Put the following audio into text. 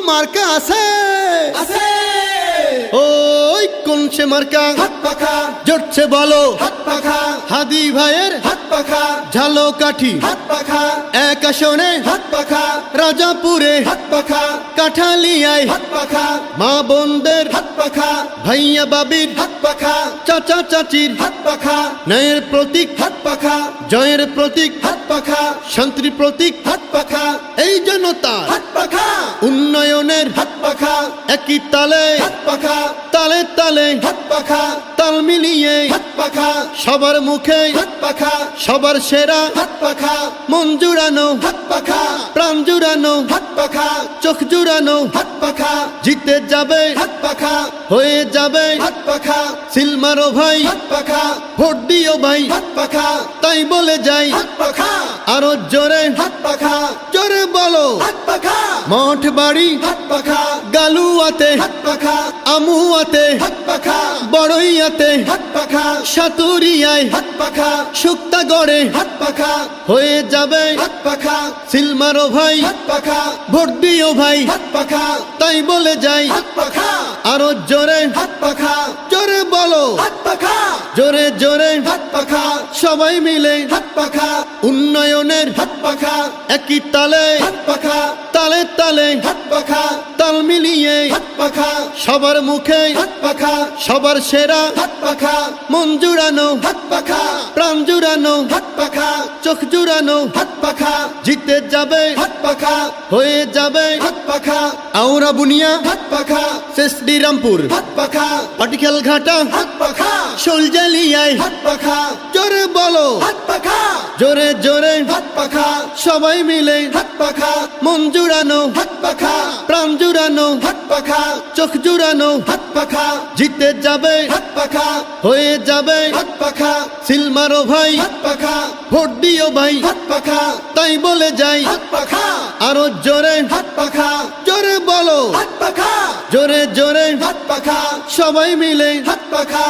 মার্কা আছে আছে ওই কোন সে মার্কা হাত পাখা জোরছে বলো হাত পাখা হাদি ভাইয়ের হাত পাখা ঝালো কাঠি হাত পাখা এক আসনে হাত পাখা রাজাপুরে হাত পাখা কাঠালিয়ায় হাত পাখা মা বোনদের হাত পাখা ভাইয়া বাবির হাত পাখা চাচা চাচির হাত পাখা ন্যায়ের প্রতীক হাত পাখা জয়ের প্রতীক হাত পাখা শান্তির প্রতীক হাত পাখা এই জনতার হাত পাখা উন্নয়নের হাত পাখা একই তালে হাত পাখা তালে তালে হাত পাখা তাল মিলিয়ে হাত পাখা সবার মুখে হাত পাখা সবার সেরা হাত পাখা মন জুড়ানো হাত পাখা প্রাণ জুড়ানো হাত পাখা চোখ জুড়ানো হাত পাখা জিতে যাবে হাত পাখা হয়ে যাবে হাত পাখা সিলমারো ভাই হাত পাখা ভোট দিও ভাই হাত পাখা তাই বলে যাই হাত পাখা আরো জোরে হাত পাখা জোরে বলো হাত পাখা মঠ বাড়ি হাত পাখা গালুয়াতে হাত পাখা আমুয়াতে হাত পাখা বড়ইয়াতে হাত পাখা সাতুরিয়ায় হাত পাখা শুক্তা গড়ে হাত পাখা হয়ে যাবে হাত পাখা সিলমারো ভাই হাত পাখা ভোট দিও ভাই হাত পাখা তাই বলে যাই হাত পাখা আরো জোরে হাত পাখা জোরে বলো হাত পাখা জোরে জোরে হাত পাখা সবাই মিলে হাত পাখা উন্নয়নের হাত পাখা একই তালে হাত পাখা তালে তালে হাত পাখা তাল মিলিয়ে হাত পাখা সবার মুখে হাত পাখা সবার সেরা হাত পাখা মন জুড়ানো হাত পাখা প্রাণ জুড়ানো হাত পাখা চোখ জুড়ানো হাত পাখা জিতে যাবে হাত পাখা হয়ে যাবে হাত পাখা আউরা বুনিয়া হাত পাখা শেষ রামপুর হাত পাখা পাটিখাল ঘাটা হাত পাখা শোলজালিয়ায় হাত পাখা জোরে বলো হাত পাখা জোরে জোরে হাত পাখা সবাই মিলে হাত পাখা মন জুড়ানো হাত পাখা প্রাণ জুড়ানো হাত পাখা চোখ জুড়ানো হাত পাখা জিতে যাবে হাত পাখা হয়ে যাবে হাত পাখা সিলমারো ভাই হাত পাখা ভোট দিও ভাই হাত পাখা তাই বলে যাই হাত পাখা আরো জোরে হাত পাখা জোরে বলো হাত পাখা জোরে জোরে হাত পাখা সবাই মিলে হাত পাখা